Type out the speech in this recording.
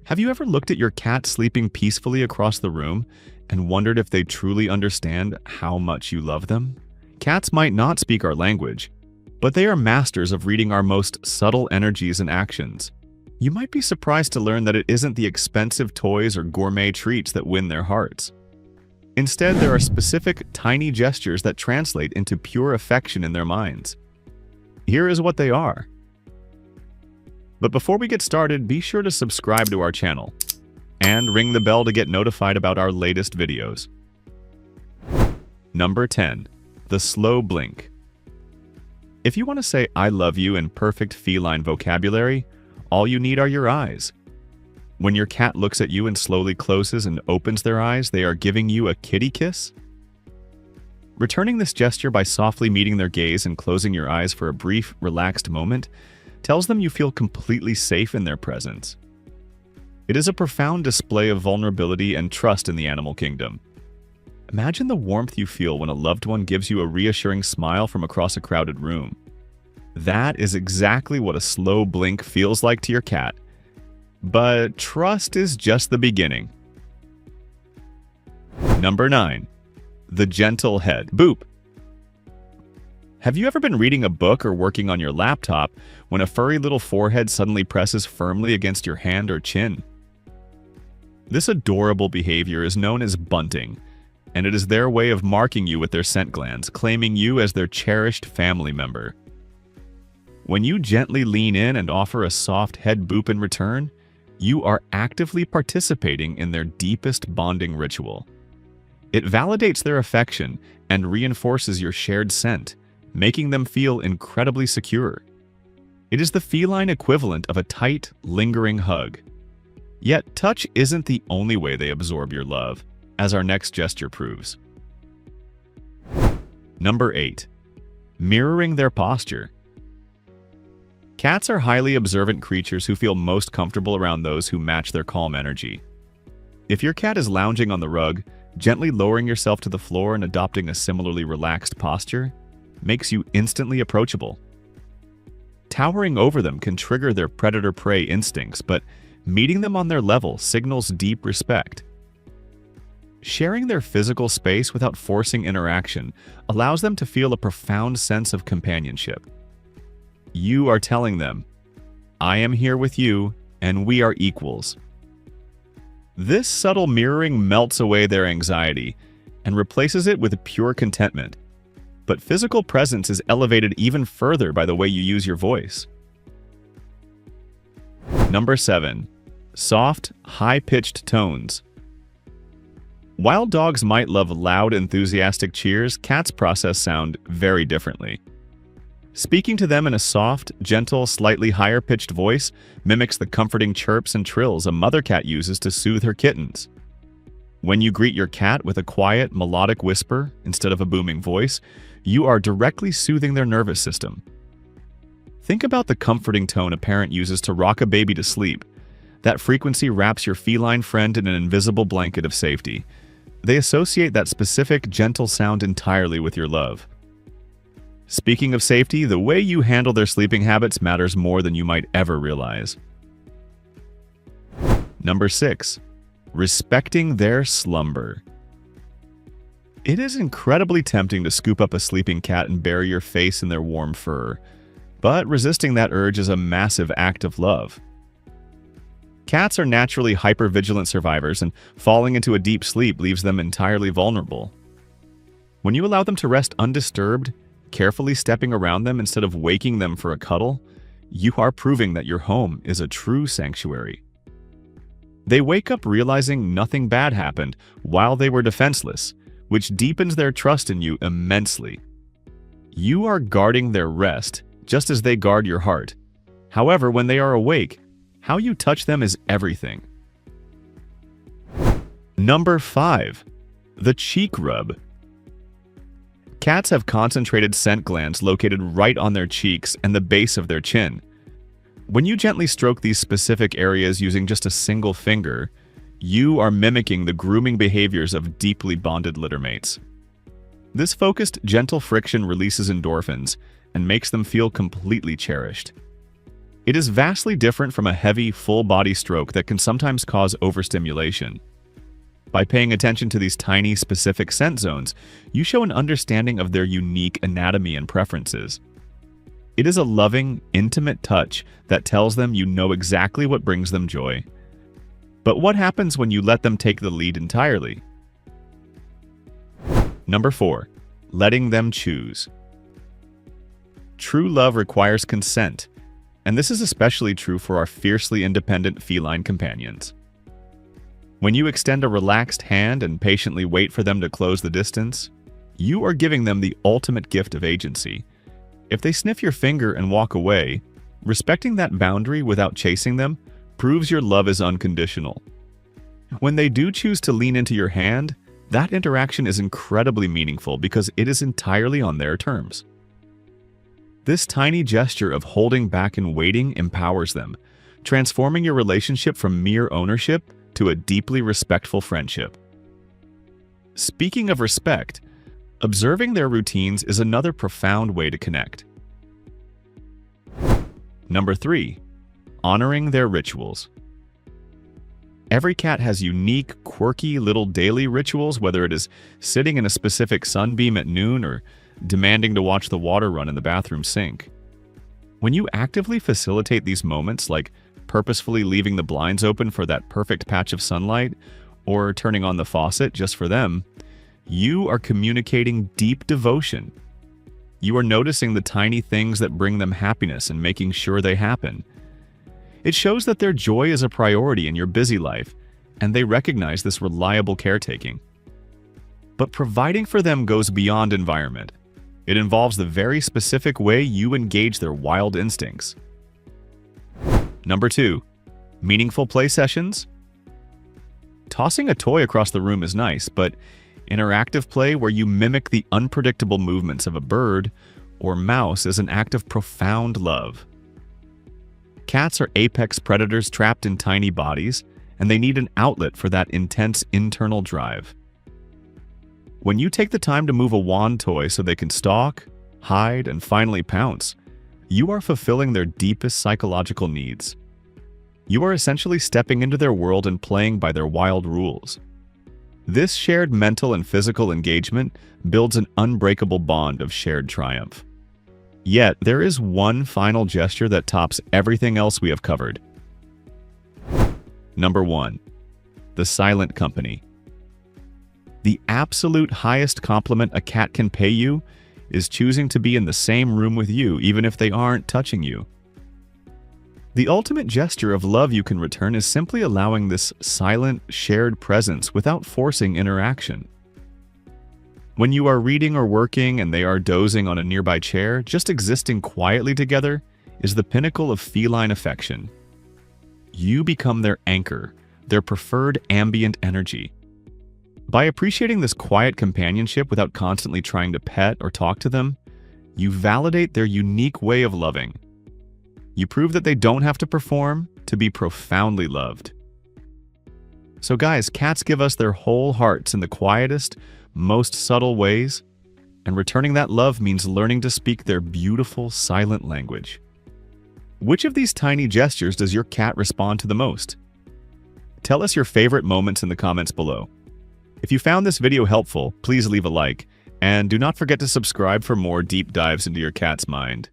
Have you ever looked at your cat sleeping peacefully across the room and wondered if they truly understand how much you love them? Cats might not speak our language, but they are masters of reading our most subtle energies and actions. You might be surprised to learn that it isn't the expensive toys or gourmet treats that win their hearts. Instead, there are specific, tiny gestures that translate into pure affection in their minds. Here is what they are. But before we get started, be sure to subscribe to our channel and ring the bell to get notified about our latest videos. Number 10. The slow blink. If you want to say "I love you" in perfect feline vocabulary, all you need are your eyes. When your cat looks at you and slowly closes and opens their eyes, they are giving you a kitty kiss. Returning this gesture by softly meeting their gaze and closing your eyes for a brief, relaxed moment tells them you feel completely safe in their presence. It is a profound display of vulnerability and trust in the animal kingdom. Imagine the warmth you feel when a loved one gives you a reassuring smile from across a crowded room. That is exactly what a slow blink feels like to your cat. But trust is just the beginning. Number 9. The gentle head boop. Have you ever been reading a book or working on your laptop when a furry little forehead suddenly presses firmly against your hand or chin? This adorable behavior is known as bunting, and it is their way of marking you with their scent glands, claiming you as their cherished family member. When you gently lean in and offer a soft head boop in return, you are actively participating in their deepest bonding ritual. It validates their affection and reinforces your shared scent, making them feel incredibly secure. It is the feline equivalent of a tight, lingering hug. Yet, touch isn't the only way they absorb your love, as our next gesture proves. Number 8. Mirroring their posture. Cats are highly observant creatures who feel most comfortable around those who match their calm energy. If your cat is lounging on the rug, gently lowering yourself to the floor and adopting a similarly relaxed posture makes you instantly approachable. Towering over them can trigger their predator-prey instincts, but meeting them on their level signals deep respect. Sharing their physical space without forcing interaction allows them to feel a profound sense of companionship. You are telling them, "I am here with you, and we are equals." This subtle mirroring melts away their anxiety and replaces it with pure contentment. But physical presence is elevated even further by the way you use your voice. Number 7. Soft, high-pitched tones. While dogs might love loud, enthusiastic cheers, cats process sound very differently. Speaking to them in a soft, gentle, slightly higher-pitched voice mimics the comforting chirps and trills a mother cat uses to soothe her kittens. When you greet your cat with a quiet, melodic whisper instead of a booming voice, you are directly soothing their nervous system. Think about the comforting tone a parent uses to rock a baby to sleep. That frequency wraps your feline friend in an invisible blanket of safety. They associate that specific, gentle sound entirely with your love. Speaking of safety, the way you handle their sleeping habits matters more than you might ever realize. Number 6. Respecting their slumber. It is incredibly tempting to scoop up a sleeping cat and bury your face in their warm fur, but resisting that urge is a massive act of love. Cats are naturally hypervigilant survivors, and falling into a deep sleep leaves them entirely vulnerable. When you allow them to rest undisturbed, carefully stepping around them instead of waking them for a cuddle, you are proving that your home is a true sanctuary. They wake up realizing nothing bad happened while they were defenseless, which deepens their trust in you immensely. You are guarding their rest, just as they guard your heart. However, when they are awake, how you touch them is everything. Number 5. The cheek rub. Cats have concentrated scent glands located right on their cheeks and the base of their chin. When you gently stroke these specific areas using just a single finger, you are mimicking the grooming behaviors of deeply bonded littermates. This focused, gentle friction releases endorphins and makes them feel completely cherished. It is vastly different from a heavy, full-body stroke that can sometimes cause overstimulation. By paying attention to these tiny, specific scent zones, you show an understanding of their unique anatomy and preferences. It is a loving, intimate touch that tells them you know exactly what brings them joy. But what happens when you let them take the lead entirely? Number 4. Letting them choose. True love requires consent, and this is especially true for our fiercely independent feline companions. When you extend a relaxed hand and patiently wait for them to close the distance, you are giving them the ultimate gift of agency. If they sniff your finger and walk away, respecting that boundary without chasing them proves your love is unconditional. When they do choose to lean into your hand, that interaction is incredibly meaningful because it is entirely on their terms. This tiny gesture of holding back and waiting empowers them, transforming your relationship from mere ownership to a deeply respectful friendship. Speaking of respect, observing their routines is another profound way to connect. Number 3. Honoring their rituals. Every cat has unique, quirky little daily rituals, whether it is sitting in a specific sunbeam at noon or demanding to watch the water run in the bathroom sink. When you actively facilitate these moments, like purposefully leaving the blinds open for that perfect patch of sunlight, or turning on the faucet just for them, you are communicating deep devotion. You are noticing the tiny things that bring them happiness and making sure they happen. It shows that their joy is a priority in your busy life, and they recognize this reliable caretaking. But providing for them goes beyond environment. It involves the very specific way you engage their wild instincts. Number 2. Meaningful play sessions. Tossing a toy across the room is nice, but interactive play where you mimic the unpredictable movements of a bird or mouse is an act of profound love. Cats are apex predators trapped in tiny bodies, and they need an outlet for that intense internal drive. When you take the time to move a wand toy so they can stalk, hide, and finally pounce, you are fulfilling their deepest psychological needs. You are essentially stepping into their world and playing by their wild rules. This shared mental and physical engagement builds an unbreakable bond of shared triumph. Yet, there is one final gesture that tops everything else we have covered. Number 1. The silent company. The absolute highest compliment a cat can pay you is choosing to be in the same room with you, even if they aren't touching you. The ultimate gesture of love you can return is simply allowing this silent, shared presence without forcing interaction. When you are reading or working and they are dozing on a nearby chair, just existing quietly together is the pinnacle of feline affection. You become their anchor, their preferred ambient energy. By appreciating this quiet companionship without constantly trying to pet or talk to them, you validate their unique way of loving. You prove that they don't have to perform to be profoundly loved. So guys, cats give us their whole hearts in the quietest, most subtle ways, and returning that love means learning to speak their beautiful, silent language. Which of these tiny gestures does your cat respond to the most? Tell us your favorite moments in the comments below. If you found this video helpful, please leave a like, and do not forget to subscribe for more deep dives into your cat's mind.